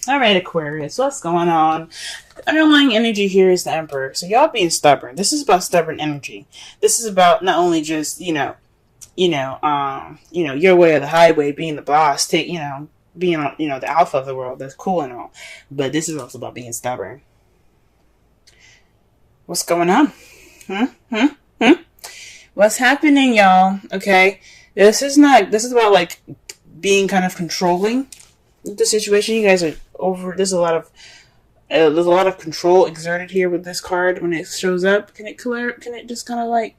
All right, Aquarius, what's going on? The underlying energy here is the Emperor. So y'all being stubborn. This is about stubborn energy. This is about not only just your way or the highway, being the boss, being the alpha of the world. That's cool and all, but this is also about being stubborn. What's going on? What's happening, y'all? Okay, this is about like being kind of controlling the situation. You guys are over. There's a lot of control exerted here with this card when it shows up. Can it just kind of like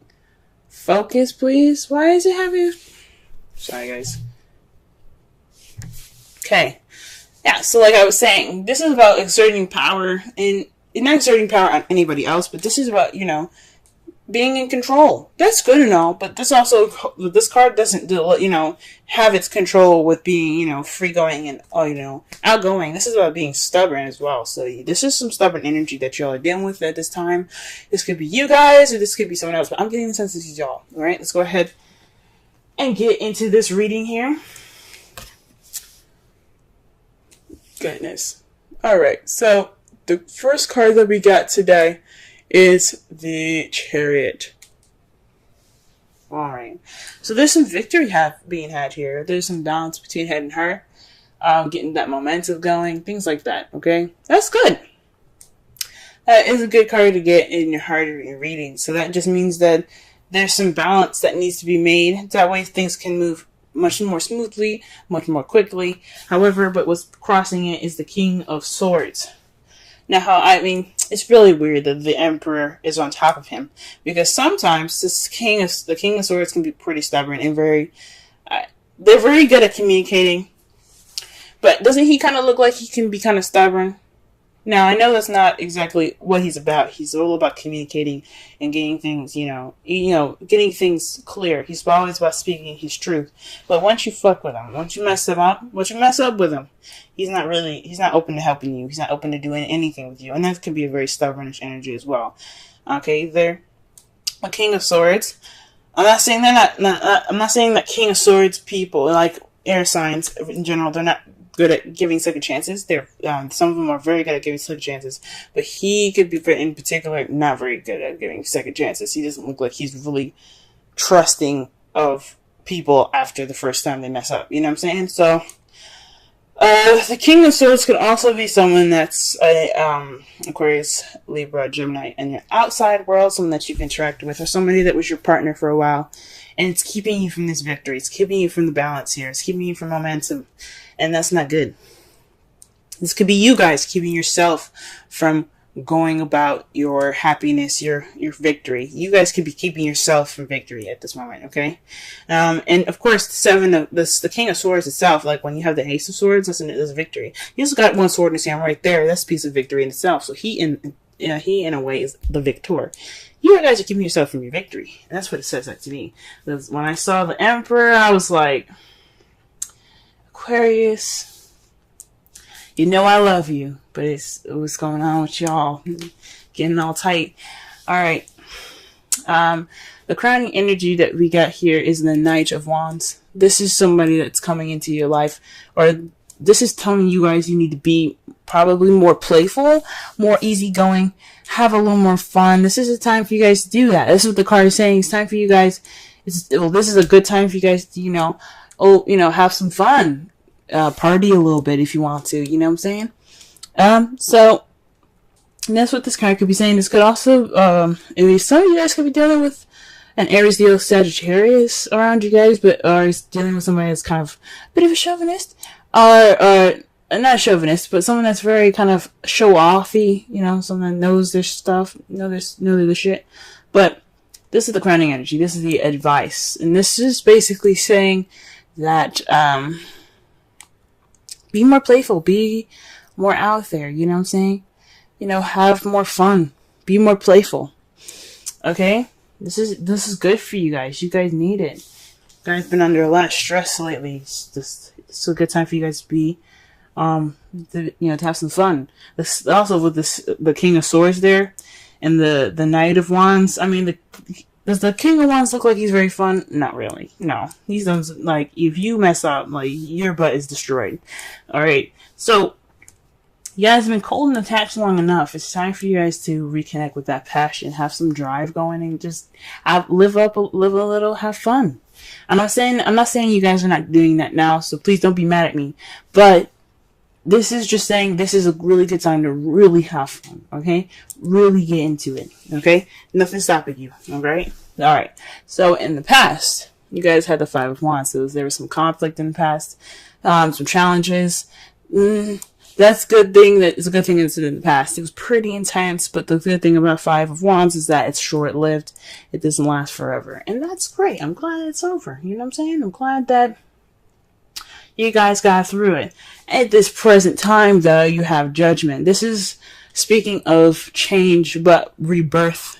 focus, please? Why is it having? Sorry, guys. Okay, yeah. So, like I was saying, this is about exerting power, and not exerting power on anybody else, but this is about being in control. That's good and all, but this card doesn't have its control with being free going and outgoing. This is about being stubborn as well. So this is some stubborn energy that y'all are dealing with at this time. This could be you guys or this could be someone else, but I'm getting the sense this is y'all. All right, let's go ahead and get into this reading here. Goodness. All right, so the first card that we got today is the Chariot. Alright. So there's some victory being had here. There's some balance between head and heart. Getting that momentum going. Things like that. Okay? That's good. That is a good card to get in your heart or your reading. So that just means that there's some balance that needs to be made. That way things can move much more smoothly, much more quickly. However, but what's crossing it is the King of Swords. Now, it's really weird that the Emperor is on top of him, because sometimes the King of Swords can be pretty stubborn and they're very good at communicating. But doesn't he kind of look like he can be kind of stubborn? Now, I know that's not exactly what he's about. He's all about communicating and getting things, getting things clear. He's always about speaking his truth. But once you fuck with him, once you mess up with him, he's not open to helping you. He's not open to doing anything with you. And that can be a very stubbornish energy as well. Okay, they're a King of Swords. I'm not saying I'm not saying that King of Swords people, like air signs in general, they're not good at giving second chances. Some of them are very good at giving second chances, but he could be, in particular, not very good at giving second chances. He doesn't look like he's really trusting of people after the first time they mess up. You know what I'm saying? So, the King of Swords could also be someone that's Aquarius, Libra, Gemini, and your outside world, someone that you've interacted with, or somebody that was your partner for a while, and it's keeping you from this victory. It's keeping you from the balance here. It's keeping you from momentum. And that's not good. This could be you guys keeping yourself from going about your happiness, your victory. You guys could be keeping yourself from victory at this moment, okay? And of course, the King of Swords itself, like when you have the Ace of Swords, that's a victory. He just got one sword in his hand right there. That's a piece of victory in itself. So he in a way is the victor. You guys are keeping yourself from your victory. And that's what it says that to me. Because when I saw the Emperor, I was like, Aquarius, I love you, but what's going on with y'all? Getting all tight. Alright. The crowning energy that we got here is the Knight of Wands. This is somebody that's coming into your life, or this is telling you guys you need to be probably more playful, more easygoing, have a little more fun. This is a time for you guys to do that. This is what the card is saying. It's time for you guys. This is a good time for you guys to, have some fun. Party a little bit if you want to, you know what I'm saying? So that's what this card could be saying. This could also, some of you guys could be dealing with an Aries, Leo, Sagittarius around you guys, but are dealing with somebody that's kind of a bit of a chauvinist, or not a chauvinist, but someone that's very kind of show-offy, someone that knows their stuff, know their shit. But this is the crowning energy. This is the advice, and this is basically saying that, be more playful, be more out there, you know what I'm saying? Have more fun, be more playful. Okay? This is good for you guys. You guys need it. You guys been under a lot of stress lately. It's a good time for you guys to be, to have some fun. This also with the King of Swords there, and the Knight of Wands. Does the King of Wands look like he's very fun? Not really. No. He doesn't, if you mess up, your butt is destroyed. Alright. So, You guys have been cold and attached long enough. It's time for you guys to reconnect with that passion, have some drive going, and just live a little, have fun. I'm not saying you guys are not doing that now, so please don't be mad at me. But this is just saying this is a really good time to really have fun, okay? Really get into it, okay? Nothing stopping you, alright? Alright, so in the past, you guys had the Five of Wands, so there was some conflict in the past, some challenges. That's a good thing it's in the past. It was pretty intense, but the good thing about Five of Wands is that it's short-lived. It doesn't last forever, and that's great. I'm glad it's over, you know what I'm saying? I'm glad that you guys got through it. At this present time, though, you have Judgment. This is, speaking of change, but rebirth.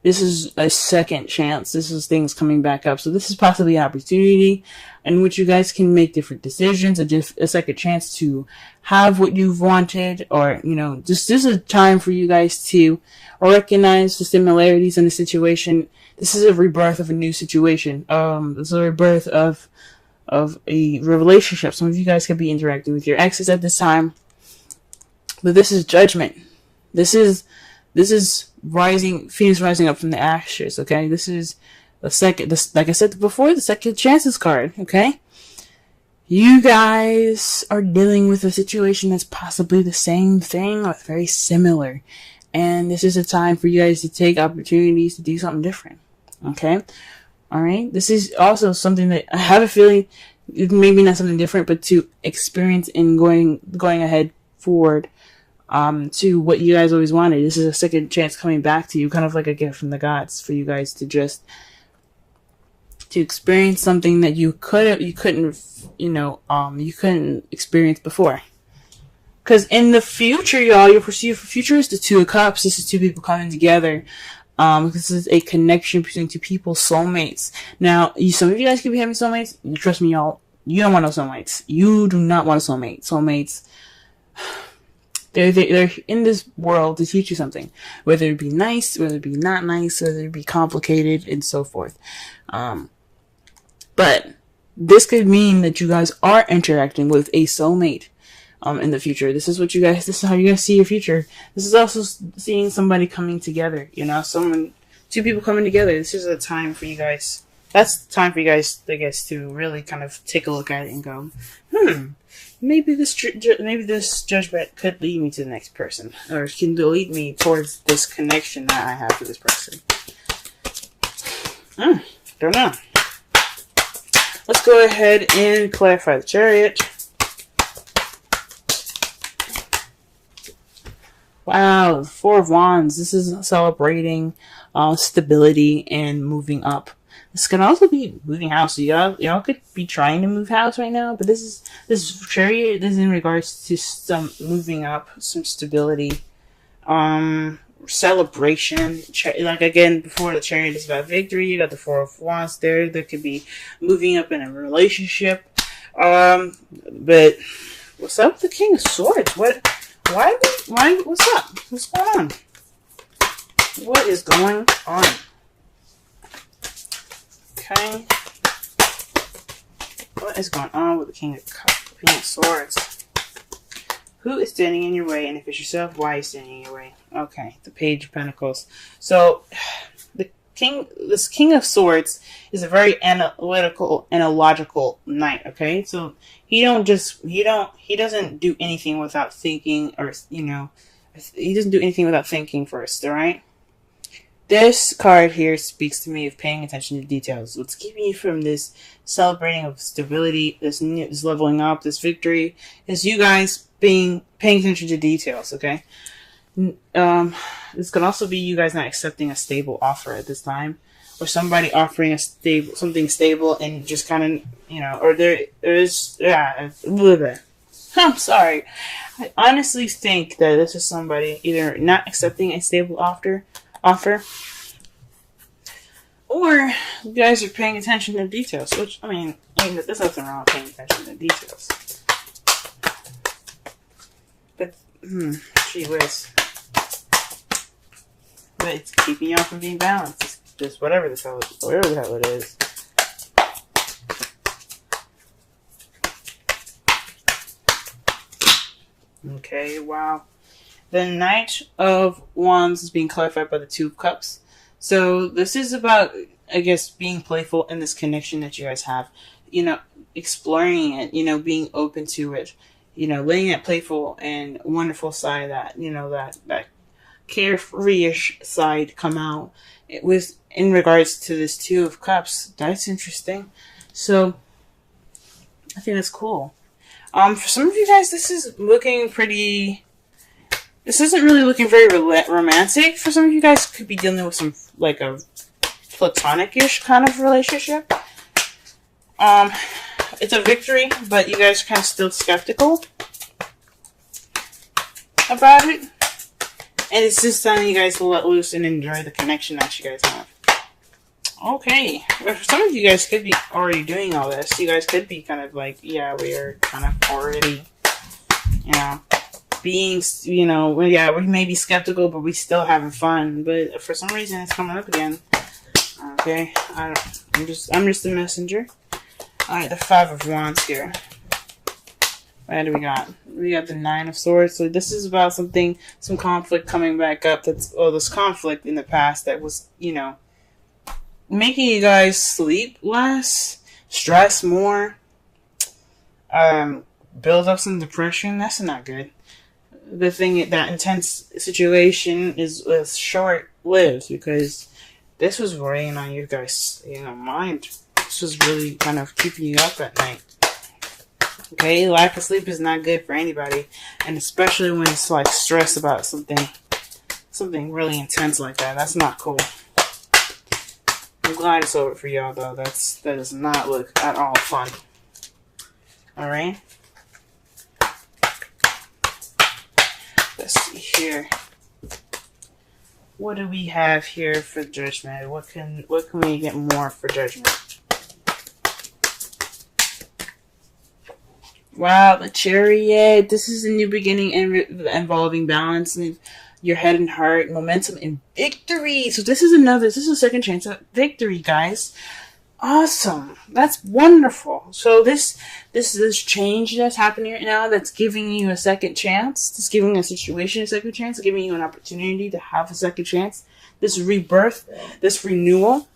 This is a second chance. This is things coming back up. So this is possibly an opportunity in which you guys can make different decisions, a second chance to have what you've wanted, or, you know, this is a time for you guys to recognize the similarities in the situation. This is a rebirth of a new situation. This is a rebirth of a relationship. Some of you guys could be interacting with your exes at this time, but this is Judgment. This is Phoenix rising up from the ashes. Okay, this is the second. Like I said before, the second chances card. Okay, you guys are dealing with a situation that's possibly the same thing or very similar, and this is a time for you guys to take opportunities to do something different. Okay. All right. This is also something that I have a feeling, maybe not something different, but to experience in going ahead forward, to what you guys always wanted. This is a second chance coming back to you, kind of like a gift from the gods for you guys to just to experience something that you couldn't experience before. Because in the future, y'all, your future is the Two of Cups. This is two people coming together. This is a connection between two people, soulmates. Now, some of you guys could be having soulmates. Trust me, y'all, you don't want no soulmates. You do not want a soulmate. Soulmates, they're in this world to teach you something. Whether it be nice, whether it be not nice, whether it be complicated, and so forth. But this could mean that you guys are interacting with a soulmate. In the future. This is how you guys see your future. This is also seeing somebody coming together, you know, two people coming together. This is a time for you guys. That's the time for you guys, I guess, to really kind of take a look at it and go, maybe this judgment could lead me to the next person, or can lead me towards this connection that I have with this person. Don't know. Let's go ahead and clarify the Chariot. Wow, Four of Wands. This is celebrating stability and moving up. This can also be moving house. So y'all could be trying to move house right now, but this Chariot. This is in regards to some moving up, some stability, celebration. Like again, before the Chariot is about victory. You got the Four of Wands there. There could be moving up in a relationship. But what's up with the King of Swords? Why, what's up? What's going on? What is going on? Okay. What is going on with the King of Swords? Who is standing in your way? And if it's yourself, why are you standing in your way? Okay, the Page of Pentacles. So, this King of Swords is a very analytical and a logical knight, okay? So he doesn't do anything without thinking, or, you know, he doesn't do anything without thinking first, alright? This card here speaks to me of paying attention to details. What's keeping you from this celebrating of stability, this leveling up, this victory, is you guys paying attention to details, okay? This could also be you guys not accepting a stable offer at this time, or somebody offering something stable and just kind of, you know, or there is, a little bit. I'm sorry. I honestly think that this is somebody either not accepting a stable offer, or you guys are paying attention to details, which, I mean, there's nothing wrong with paying attention to details. But, gee whiz. But it's keeping y'all from being balanced. It's just whatever the hell it is. Okay, wow. The Knight of Wands is being clarified by the Two of Cups. So this is about, I guess, being playful in this connection that you guys have. You know, exploring it, you know, being open to it. You know, letting that playful and wonderful side, that, you know, that carefree-ish side come out. It was in regards to this Two of Cups. That's interesting. So I think that's cool. For some of you guys, this is looking pretty. This isn't really looking very romantic. For some of you guys, could be dealing with some like a platonic-ish kind of relationship. It's a victory, but you guys are kind of still skeptical about it. And it's just time you guys to let loose and enjoy the connection that you guys have. Okay. Some of you guys could be already doing all this. You guys could be kind of like, yeah, we are kind of already, you know, being, you know, yeah, we may be skeptical, but we still having fun. But for some reason, it's coming up again. Okay. I'm just a messenger. Alright, the Five of Wands here. What do we got? We got the Nine of Swords. So this is about something, some conflict coming back up. That's, oh, this conflict in the past that was, you know, making you guys sleep less, stress more, build up some depression. That's not good. The thing, that intense situation is short-lived because this was weighing on you guys, you know, mind. This was really kind of keeping you up at night. Okay, lack of sleep is not good for anybody, and especially when it's like stress about something really intense like that. That's not cool. I'm glad it's over for y'all though. That does not look at all fun. All right. Let's see here. What do we have here for Judgment? What can we get more for Judgment? Wow, the Chariot. This is a new beginning involving balance in your head and heart, momentum, and victory. So this is a second chance at victory, guys. Awesome. That's wonderful. So this change that's happening right now, that's giving you a second chance. It's giving a situation a second chance, giving you an opportunity to have a second chance. This rebirth, this renewal,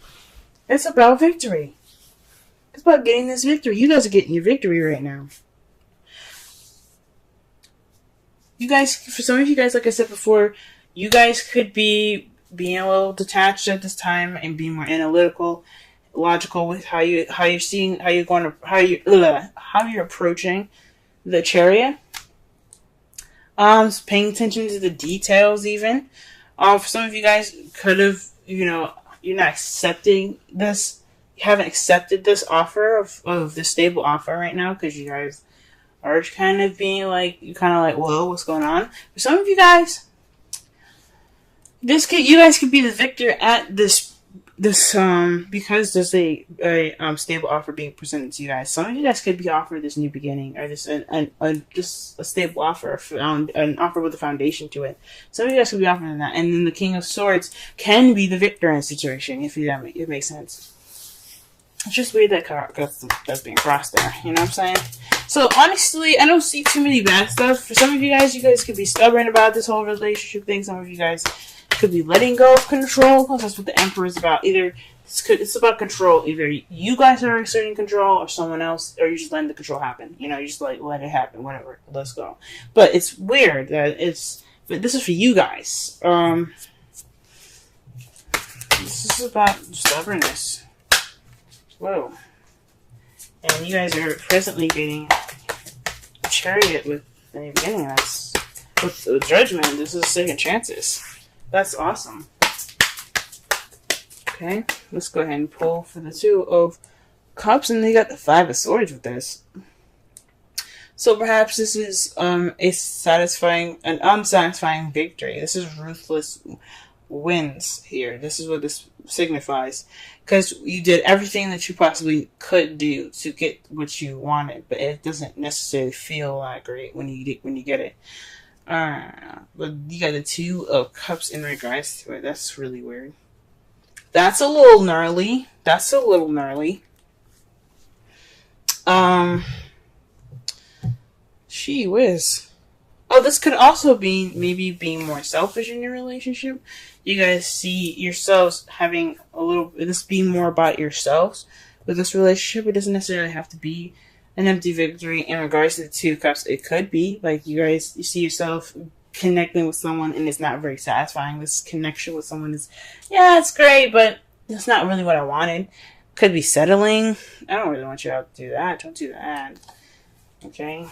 it's about victory. It's about getting this victory. You guys are getting your victory right now. You guys, for some of you guys, like I said before, you guys could be being a little detached at this time and being more analytical, logical with how you're approaching the Chariot. Paying attention to the details even. For some of you guys could have, you know, you're not accepting this, you haven't accepted this offer of this stable offer right now because you guys are kind of being like, you're kind of like, whoa, what's going on? For some of you guys, you guys could be the victor at this because there's a stable offer being presented to you guys. Some of you guys could be offered this new beginning, or this just a stable offer, an offer with a foundation to it. Some of you guys could be offered that, and then the King of Swords can be the victor in a situation, if it makes sense. It's just weird that that's being crossed there. You know what I'm saying? So honestly, I don't see too many bad stuff. For some of you guys could be stubborn about this whole relationship thing. Some of you guys could be letting go of control, because that's what the Emperor is about. It's about control. Either you guys are exerting control, or someone else, or you just letting the control happen. You know, you just like let it happen, whatever. Let's go. But it's weird that but this is for you guys. This is about stubbornness. Whoa. And you guys are presently getting a Chariot with the beginning. That's with the Judgment. This is second chances. That's awesome. Okay, let's go ahead and pull for the Two of Cups, and they got the Five of Swords with this. So perhaps this is an unsatisfying victory. This is ruthless wins here. This is what this signifies, because you did everything that you possibly could do to get what you wanted, but it doesn't necessarily feel that great when you get it. But you got the Two of Cups in regards to it. That's really weird. That's a little gnarly. Gee whiz. Oh, this could also be maybe being more selfish in your relationship. You guys see yourselves having this being more about yourselves with this relationship. It doesn't necessarily have to be an empty victory in regards to the 2 cups. It could be like you see yourself connecting with someone and it's not very satisfying. This connection with someone is, yeah, it's great, but it's not really what I wanted. Could be settling. I don't really want you to do that. Don't do that. Okay.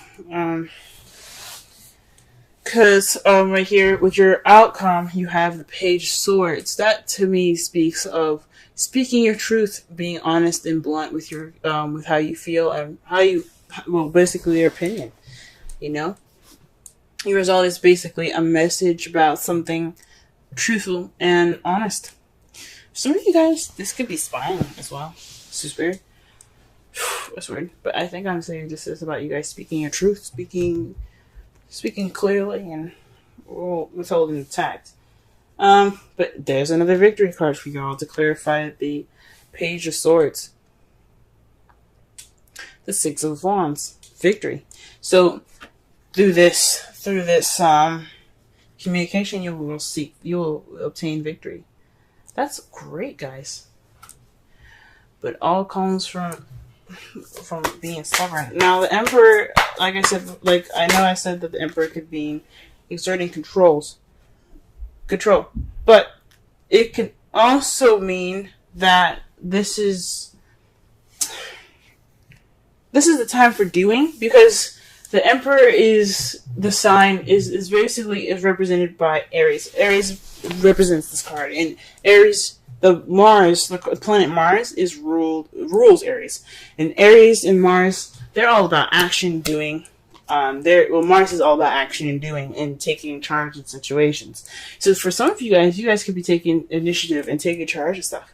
Because right here with your outcome, you have the Page of Swords. That to me speaks of speaking your truth, being honest and blunt with your with how you feel and basically your opinion. You know, your result is basically a message about something truthful and honest. Some of you guys, this could be spying as well. This is weird. That's weird, but I think I'm saying this is about you guys speaking your truth, speaking clearly and withholding the tact. But there's another victory card for y'all to clarify the Page of Swords. The 6 of Wands. Victory. So through this communication, you will obtain victory. That's great, guys. But all comes from being stubborn. Now the Emperor, like I said, I said that the Emperor could be exerting control, but it can also mean that this is the time for doing, because the Emperor is the sign is basically represented by Aries. Aries represents this card, and Aries, the planet Mars rules Aries, and Aries and Mars, they're all about action, doing. Mars is all about action and doing and taking charge in situations. So for some of you guys could be taking initiative and taking charge of stuff.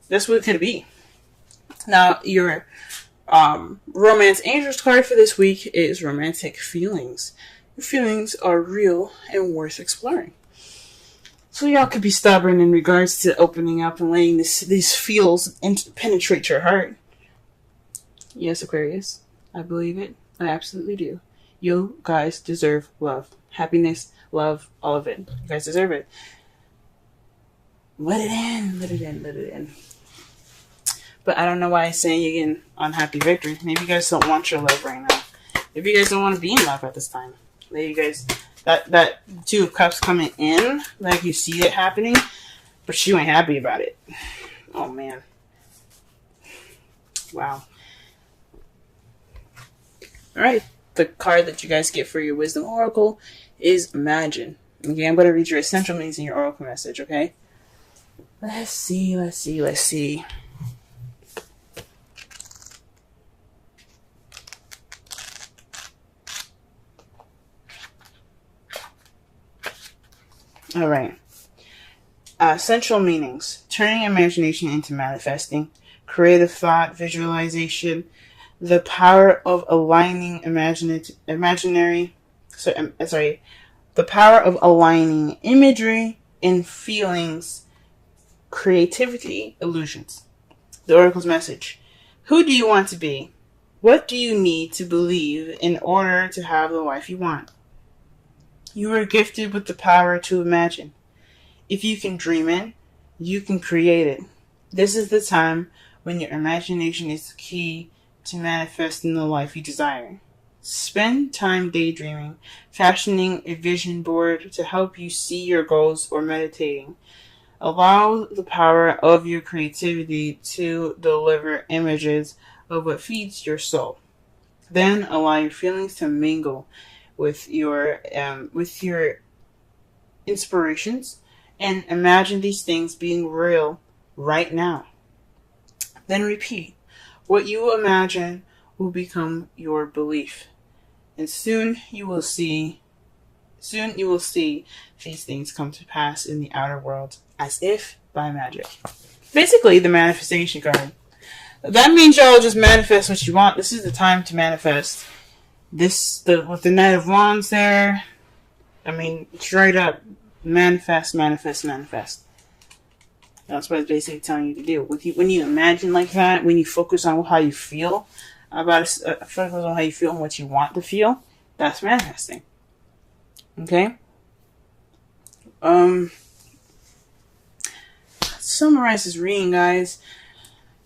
That's what it could be. Now your Romance Angels card for this week is Romantic Feelings. Your feelings are real and worth exploring. So y'all could be stubborn in regards to opening up and letting these feels penetrate your heart. Yes, Aquarius. I believe it. I absolutely do. You guys deserve love. Happiness, love, all of it. You guys deserve it. Let it in. Let it in. Let it in. But I don't know why I'm saying you're getting unhappy victory. Maybe you guys don't want your love right now. Maybe you guys don't want to be in love at this time. Maybe you guys... That 2 of Cups coming in, like you see it happening, but you ain't happy about it. Oh, man. Wow. Alright, the card that you guys get for your Wisdom Oracle is Imagine. Okay, I'm going to read your essential meanings in your Oracle message, okay? Let's see. Alright. Essential meanings. Turning imagination into manifesting. Creative thought, visualization. The power of aligning the power of aligning imagery and feelings. Creativity, illusions. The Oracle's message. Who do you want to be? What do you need to believe in order to have the life you want? You are gifted with the power to imagine. If you can dream it, you can create it. This is the time when your imagination is key to manifesting the life you desire. Spend time daydreaming, fashioning a vision board to help you see your goals, or meditating. Allow the power of your creativity to deliver images of what feeds your soul. Then allow your feelings to mingle with your inspirations, and imagine these things being real right now. Then repeat. What you imagine will become your belief, and soon you will see these things come to pass in the outer world, as if by magic. Basically, the manifestation card. That means y'all just manifest what you want. This is the time to manifest. With the Knight of Wands there, I mean, straight up, manifest. That's what it's basically telling you to do. When you imagine like that, when you focus on how you feel about it, focus on how you feel and what you want to feel, that's manifesting. Okay? Summarize this reading, guys.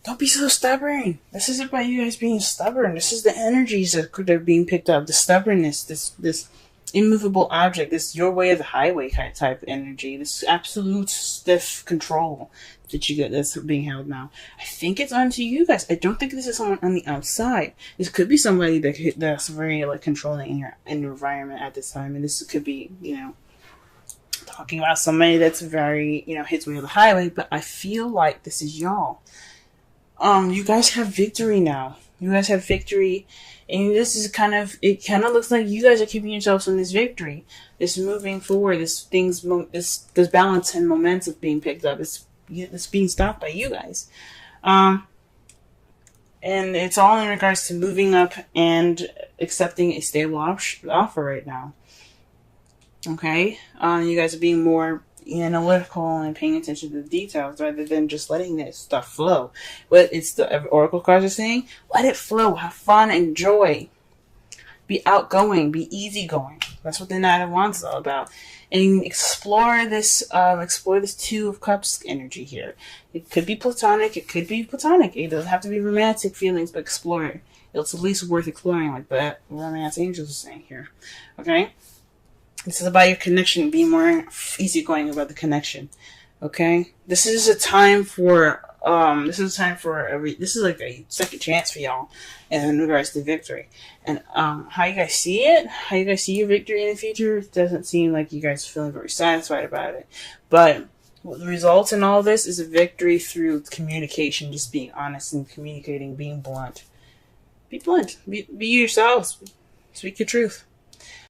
Don't be so stubborn. This isn't about you guys being stubborn. This is the energies that are being picked up. The stubbornness, this immovable object, this your way of the highway type of energy, this absolute stiff control that you get that's being held now. I think it's onto you guys. I don't think this is someone on the outside. This could be somebody that's very like controlling in your environment at this time, and this could be, you know, talking about somebody that's very, you know, his way of the highway. But I feel like this is y'all. You guys have victory now. You guys have victory, and this is it kind of looks like you guys are keeping yourselves in this victory, this moving forward, this balance and momentum being picked up. It's being stopped by you guys, and it's all in regards to moving up and accepting a stable offer right now. Okay, you guys are being more analytical and paying attention to the details rather than just letting this stuff flow. What it's the oracle cards are saying: let it flow, have fun, enjoy, be outgoing, be easygoing. That's what the Knight of Wands is all about. And explore this Two of Cups energy here. It could be platonic. It could be platonic. It doesn't have to be romantic feelings, but explore it. It's at least worth exploring, like that romance angels are saying here. Okay. This is about your connection, being more easygoing about the connection. Okay? This is a time for this is like a second chance for y'all in regards to victory. And how you guys see it, how you guys see your victory in the future, it doesn't seem like you guys are feeling very satisfied about it. But what the result in all this is a victory through communication, just being honest and communicating, being blunt. Be blunt. Be yourselves. Speak your truth.